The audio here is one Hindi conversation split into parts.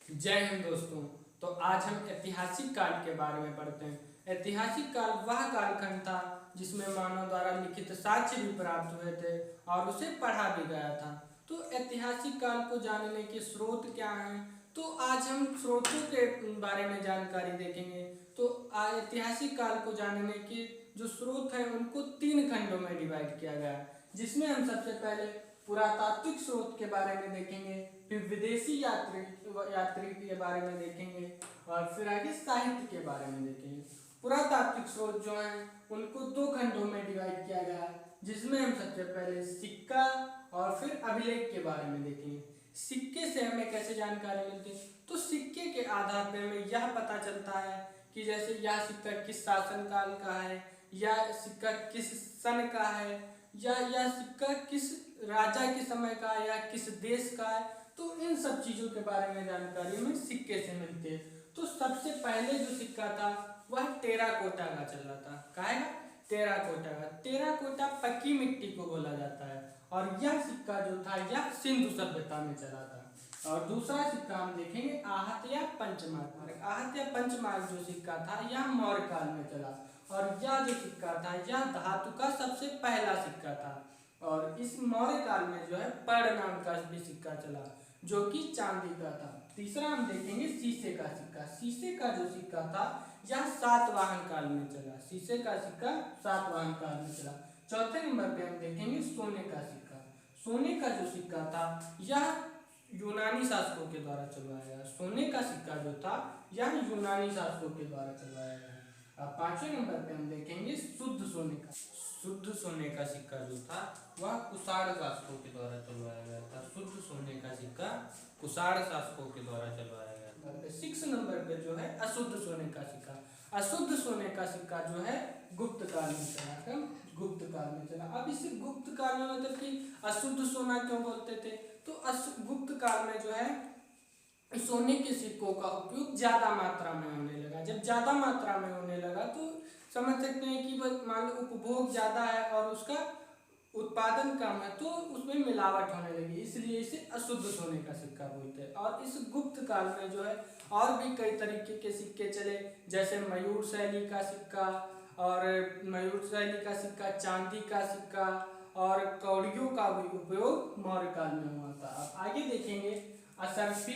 जय हिंद दोस्तों। तो आज हम ऐतिहासिक काल के बारे में पढ़ते हैं। ऐतिहासिक काल वह कालखंड था जिसमें मानव द्वारा लिखित साक्ष्य भी प्राप्त हुए थे और उसे पढ़ा भी गया था। तो ऐतिहासिक काल को जानने के स्रोत क्या हैं? तो आज हम स्रोतों के बारे में जानकारी देखेंगे। तो ऐतिहासिक काल को जानने के जो स्रोत हैं उनको 3 खंडों में डिवाइड किया गया है, जिसमें हम सबसे पहले पुरातात्विक स्रोत के बारे में देखेंगे, फिर विदेशी यात्री के बारे में देखेंगे और फिर आगे साहित्य के बारे में देखेंगे। पुरातात्विक स्रोत जो हैं उनको 2 खंडों में डिवाइड किया गया है, जिसमें हम सबसे पहले सिक्का और फिर अभिलेख के बारे में देखेंगे। सिक्के से हमें कैसे जानकारी मिलती है? तो सिक्के के आधार पर हमें यह पता चलता है कि जैसे यह सिक्का किस शासनकाल का है, या सिक्का किस सन का है, या यह सिक्का किस राजा के समय का है, या किस देश का है। तो इन सब चीज़ों के बारे में जानकारी हमें सिक्के से मिलती है। तो सबसे पहले जो सिक्का था वह टेराकोटा का चल रहा था। काहे का? टेराकोटा का। टेराकोटा पक्की मिट्टी को बोला जाता है और यह सिक्का जो था यह सिंधु सभ्यता में चला था। और दूसरा सिक्का हम देखेंगे आहत या पंचमार्क। आहत या पंचमार्क जो सिक्का था यह मौर्य काल में चला और यह जो सिक्का था यह धातु का सबसे पहला सिक्का था। और इस मौर्य काल में जो है पर्ण नाम का भी सिक्का चला जो कि चांदी का था। तीसरा हम देखेंगे शीशे का सिक्का। शीशे का जो सिक्का था यह सातवाहन काल में चला। शीशे का सिक्का सातवाहन काल में चला। चौथे नंबर पे हम देखेंगे सोने का सिक्का। सोने का जो सिक्का था यह यूनानी शासकों के द्वारा चलवाया गया। सोने का सिक्का जो था यह यूनानी शासकों के द्वारा चलवाया गया। अब 5वें नंबर पे हम देखेंगे शुद्ध सोने का। शुद्ध सोने का सिक्का जो था वह कुषाण शासकों के द्वारा चलवाया गया था। शुद्ध सोने का सिक्का कुषाण शासकों के द्वारा चलवाया गया था। 6 नंबर पे जो है अशुद्ध सोने का सिक्का। अशुद्ध सोने का सिक्का जो है गुप्त काल में चला। गुप्त काल में चला। अब इसे गुप्त काल में मतलब कि अशुद्ध सोना क्यों बोलते थे? तो गुप्त काल में जो है सोने के सिक्कों का उपयोग ज्यादा मात्रा में होने लगा। जब ज्यादा मात्रा में होने लगा तो समझ सकते हैं कि मान लो उपभोग ज्यादा है और उसका उत्पादन कम है तो उसमें मिलावट होने लगी, इसलिए इसे अशुद्ध सोने का सिक्का बोलते हैं। और इस गुप्त काल में जो है और भी कई तरीके के सिक्के चले, जैसे मयूर शैली का सिक्का और मयूर शैली का सिक्का, चांदी का सिक्का और कौड़ियों का भी उपयोग मौर्य काल में हुआ था। अब आगे देखेंगे असरफी,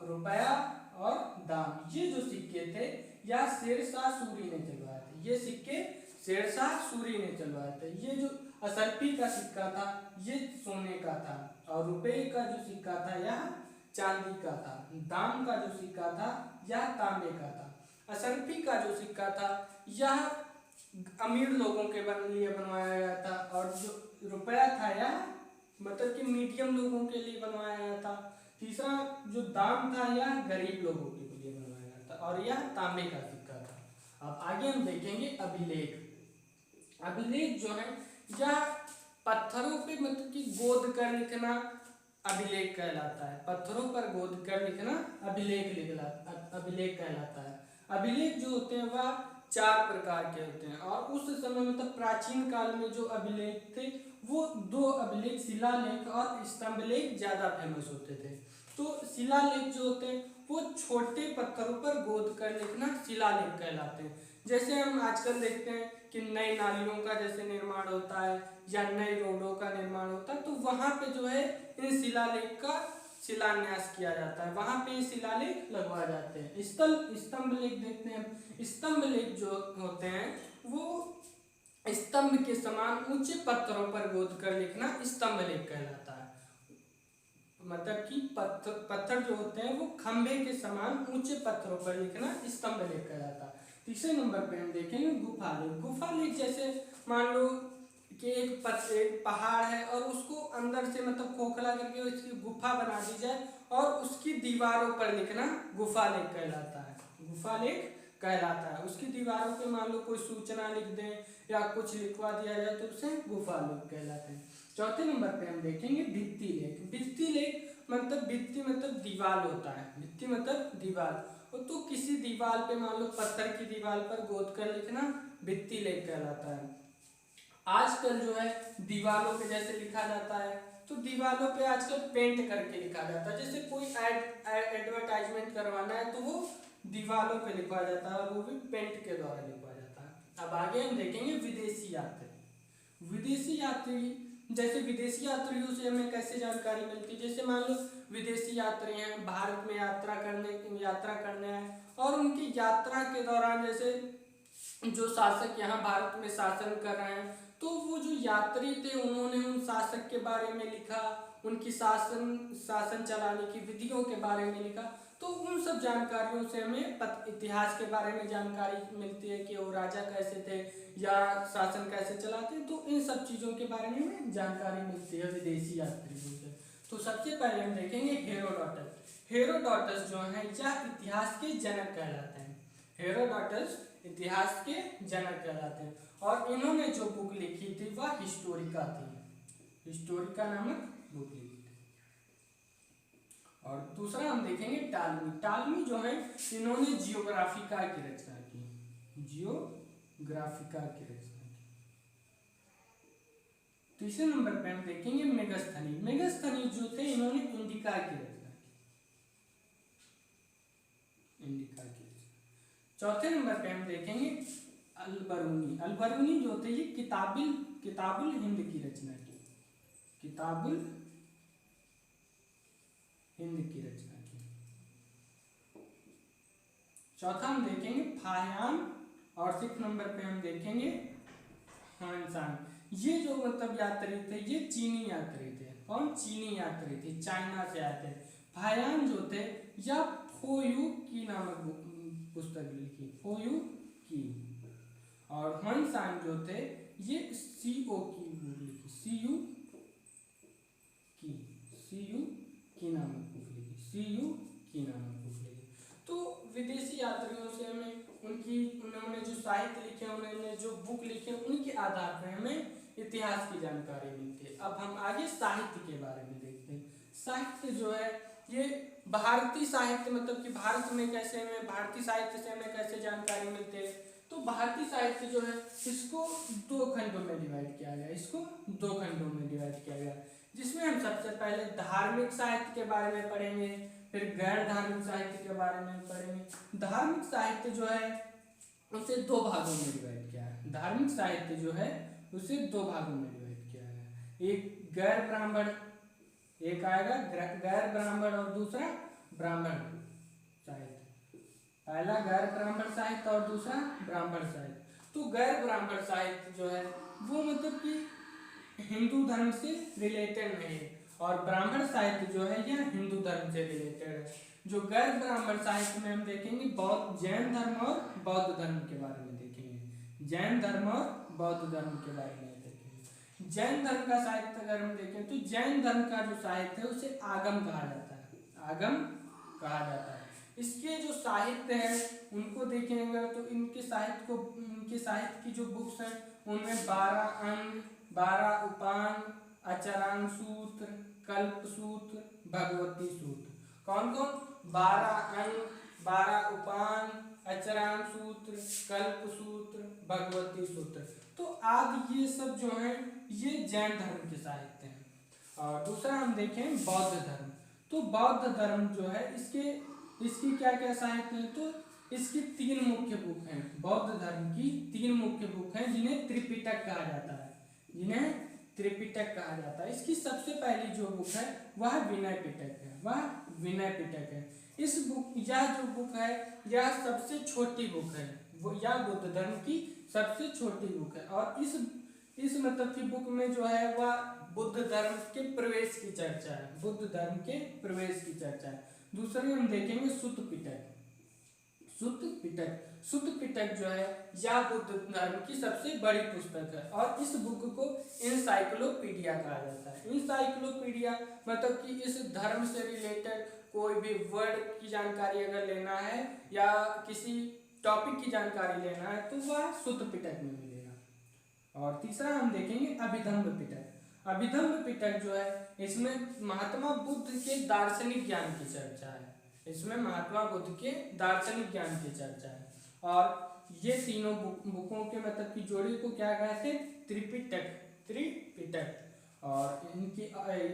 रुपया और दाम। ये जो सिक्के थे यह शेरशाह सूरी ने चलवाए थे। ये सिक्के शेरशाह सूरी ने चलवाए थे। ये जो असरफी का सिक्का था ये सोने का था और रुपये का जो सिक्का था यह चांदी का था। दाम का जो सिक्का था यह तांबे का था। असरफी का जो सिक्का था यह अमीर लोगों के लिए बनवाया गया था और जो रुपया था यह मतलब कि मीडियम लोगों के लिए बनवाया गया था। तीसरा जो दाम था यह गरीब लोगों के लिए बनवाया गया था और यह तांबे का सिक्का था। अब आगे हम देखेंगे अभिलेख। अभिलेख जो है यह पत्थरों पे मतलब कि गोद कर लिखना अभिलेख कहलाता है। पत्थरों पर गोद कर लिखना अभिलेख कहलाता है। अभिलेख जो होते हैं वह 4 प्रकार के होते हैं और उस समय मतलब प्राचीन काल में जो अभिलेख थे वो 2 अभिलेख, शिलालेख और स्तंभलेख ज्यादा फेमस होते थे। तो शिलालेख जो होते हैं वो छोटे पत्थरों पर गोद कर लिखना शिलालेख कहलाते हैं। जैसे हम आजकल देखते हैं कि नई नालियों का जैसे निर्माण होता है या नई रोडों का निर्माण होता है तो वहां पे जो है इन शिलालेख का शिलान्यास किया जाता है, वहां पे शिलालेख लगवाए जाते हैं। स्तंभ लेख देखते हैं। स्तंभ लेख जो होते हैं वो स्तंभ के समान ऊंचे पत्थरों पर गोद कर लिखना स्तंभ लेख कहलाता है। मतलब कि पत्थर जो होते हैं वो खंभे के समान ऊंचे पत्थरों पर लिखना स्तंभ लेख कहलाता है। तीसरे नंबर पे हम देखेंगे गुफा लेख। गुफा लेख जैसे मान लो कि एक पहाड़ है और उसको अंदर से मतलब खोखला करके उसकी गुफा बना दी जाए और उसकी दीवारों पर लिखना गुफा लेख कहलाता है। गुफा लेख कहलाता है। उसकी दीवारों पे मान लो कोई सूचना लिख दें या कुछ लिखवा दिया जाए तो उसे गुफा लेख कहलाते हैं। चौथे नंबर पे हम देखेंगे भित्ति लेख। भित्ति लेख मतलब भित्ति मतलब दीवार होता है। भित्ति मतलब दीवार, तो किसी दीवार पे मान लो पत्थर की दीवार पर गोद कर लिखना भित्ति लेख कहलाता है। आजकल जो है दीवारों पे जैसे लिखा जाता है तो दीवारों पे आजकल पेंट करके लिखा जाता है। जैसे कोई एडवर्टाइजमेंट करवाना है तो वो दीवारों पे लिखा जाता है और वो भी पेंट के द्वारा लिखा जाता है। अब आगे हम देखेंगे विदेशी यात्री। विदेशी यात्री, जैसे विदेशी यात्रियों से हमें कैसे जानकारी मिलती है, जैसे मान लो विदेशी यात्री हैं, भारत में यात्रा करने हैं और उनकी यात्रा के दौरान जैसे जो शासक यहाँ भारत में शासन कर रहे हैं तो वो जो यात्री थे उन्होंने उन शासक के बारे में लिखा, उनकी शासन चलाने की विधियों के बारे में लिखा। तो उन सब जानकारियों से हमें इतिहास के बारे में जानकारी मिलती है कि वो राजा कैसे थे या शासन कैसे चलाते। तो इन सब चीज़ों के बारे में हमें जानकारी मिलती है विदेशी यात्रियों से। तो सबसे पहले हम देखेंगे हेरोडोटस। हेरोडोटस जो है यह इतिहास के जनक कहलाते हैं। हेरोडोटस इतिहास के जनक कहलाते हैं और इन्होंने जो बुक लिखी थी वह हिस्टोरिका थी। हिस्टोरिका नामक बुक लिखी थी। और दूसरा हम देखेंगे टालमी। टालमी जो है इन्होंने जियोग्राफिका की रचना की। जियोग्राफिका की रचना की। तीसरे नंबर पे हम देखेंगे मेगस्थनी। मेगस्थनी जो थे इन्होंने इंडिका की रचना की। इंडिका की रचना। चौथे नंबर पे हम देखेंगे अल-बरूनी। अल-बरूनी जो थे ये किताबुल हिंद की रचना की। किताबुल हिंद की रचना की। चौथा हम देखेंगे फाहियान और 6 नंबर पे हम देखेंगे हानसांग। ये जो मतलब यात्री थे ये चीनी यात्री थे। कौन? चीनी यात्री थे, चाइना से आए थे। फाहियान जो थे या फोयू की नामक पुस्तक लिखी, फोयू की। और हानसांग जो थे ये सीओ की बुक लिखी, सीयू की नामक बुक लिखी, सीयू की नामक बुक लिखी। तो विदेशी यात्रियों से हमें उन्होंने जो साहित्य लिखे, उन्होंने जो बुक लिखे, उनके आधार पर हमें इतिहास की जानकारी मिलती है। अब हम आगे साहित्य के बारे में देखते हैं। साहित्य जो है ये भारतीय साहित्य, मतलब कि भारत में कैसे हमें भारतीय साहित्य से हमें कैसे जानकारी मिलती है। तो भारतीय साहित्य जो है इसको 2 खंडों में डिवाइड किया गया। इसको 2 खंडों में डिवाइड किया गया, जिसमें हम सबसे पहले धार्मिक साहित्य के बारे में पढ़ेंगे, फिर गैर धार्मिक साहित्य के बारे में पढ़ेंगे। धार्मिक साहित्य जो है उसे 2 भागों में डिवाइड किया है। धार्मिक साहित्य जो है उसे 2 भागों में डिवाइड किया है। एक गैर ब्राह्मण, एक आएगा गैर ब्राह्मण और दूसरा ब्राह्मण साहित्य। पहला गैर ब्राह्मण साहित्य और दूसरा ब्राह्मण साहित्य। तो गैर ब्राह्मण साहित्य जो है वो मतलब कि हिंदू धर्म से रिलेटेड नहीं है और ब्राह्मण साहित्य जो है यह हिंदू धर्म से रिलेटेड है। जो गैर ब्राह्मण साहित्य में हम देखेंगे जैन धर्म और बौद्ध धर्म के बारे में देखेंगे। जैन धर्म और बौद्ध धर्म के बारे में देखेंगे। जैन धर्म का साहित्य अगर हम देखें तो जैन धर्म का जो साहित्य है उसे आगम कहा जाता है। आगम कहा जाता है। इसके जो साहित्य है उनको देखेंगे तो इनके साहित्य की जो बुक्स हैं उनमें 12 अंग, 12 उपांग, आचरण सूत्र, कल्प सूत्र, भगवती सूत्र। कौन कौन? 12 अंग, 12 उपांग, आचरण सूत्र, कल्प सूत्र, भगवती सूत्र। तो आदि ये सब जो है ये जैन धर्म के साहित्य हैं। और दूसरा हम देखें बौद्ध धर्म। तो बौद्ध धर्म जो है इसकी क्या क्या साहित्य है? तो इसकी 3 मुख्य बुक हैं। बौद्ध धर्म की 3 मुख्य बुक हैं जिन्हें त्रिपिटक कहा जाता है। इसकी सबसे पहली जो बुक है वह विनय पिटक है। यह जो बुक है यह सबसे छोटी बुक है। यह बुद्ध धर्म की सबसे छोटी बुक है और इस मतलब की बुक में जो है वह बुद्ध धर्म के प्रवेश की चर्चा है। दूसरे हम देखेंगे सुत्त पिटक जो है यह बुद्ध धर्म की सबसे बड़ी पुस्तक है और इस बुक को इंसाइक्लोपीडिया कहा जाता है। इंसाइक्लोपीडिया मतलब कि इस धर्म से रिलेटेड कोई भी वर्ड की जानकारी अगर लेना है या किसी टॉपिक की जानकारी लेना है तो वह सुत्त पिटक में मिलेगा। और तीसरा हम देखेंगे अभिधम्म पिटक जो है इसमें महात्मा बुद्ध के दार्शनिक ज्ञान की चर्चा है। और ये तीनों बुकों के मतलब की जोड़ी को क्या कहते हैं? त्रिपिटक। और इनकी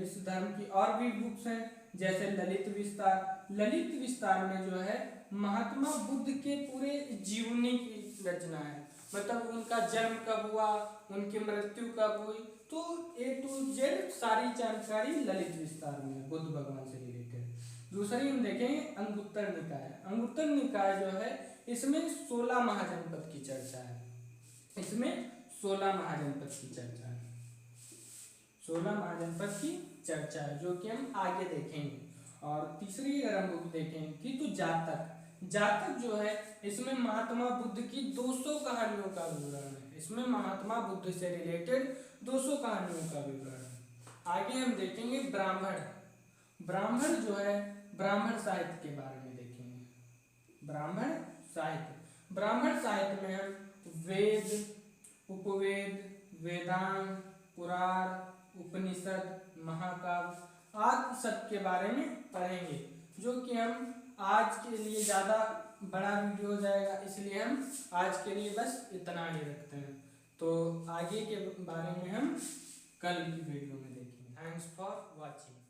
इस धर्म की और भी बुक्स हैं, जैसे ललित विस्तार। ललित विस्तार में जो है महात्मा बुद्ध के पूरे जीवनी की रचना है, मतलब उनका जन्म कब हुआ, उनकी मृत्यु कब हुई, तो A to Z सारी जानकारी ललित विस्तार में है, बुद्ध भगवान से रिलेटेड। दूसरी हम देखेंगे अंगुत्तर निकाय। अंगुत्तर निकाय जो है इसमें 16 महाजनपद की चर्चा है, इसमें 16 महाजनपद की चर्चा है, 16 महाजनपद की चर्चा है, जो कि हम आगे देखेंगे। और तीसरी अगर हम बुक देखें कि तो जातक। जातक जो है इसमें महात्मा बुद्ध की 200 कहानियों का विवरण है, इसमें महात्मा बुद्ध से रिलेटेड 200 कहानियों का विवरण है। आगे हम देखेंगे ब्राह्मण। ब्राह्मण जो है ब्राह्मण साहित्य के बारे में देखेंगे। ब्राह्मण साहित्य, ब्राह्मण साहित्य में हम वेद, उपवेद, वेदांग, पुराण, उपनिषद, महाकाव्य आदि सब के बारे में पढ़ेंगे, जो कि हम आज के लिए ज़्यादा बड़ा वीडियो हो जाएगा, इसलिए हम आज के लिए बस इतना ही रखते हैं। तो आगे के बारे में हम कल की वीडियो में देखेंगे। Thanks for watching.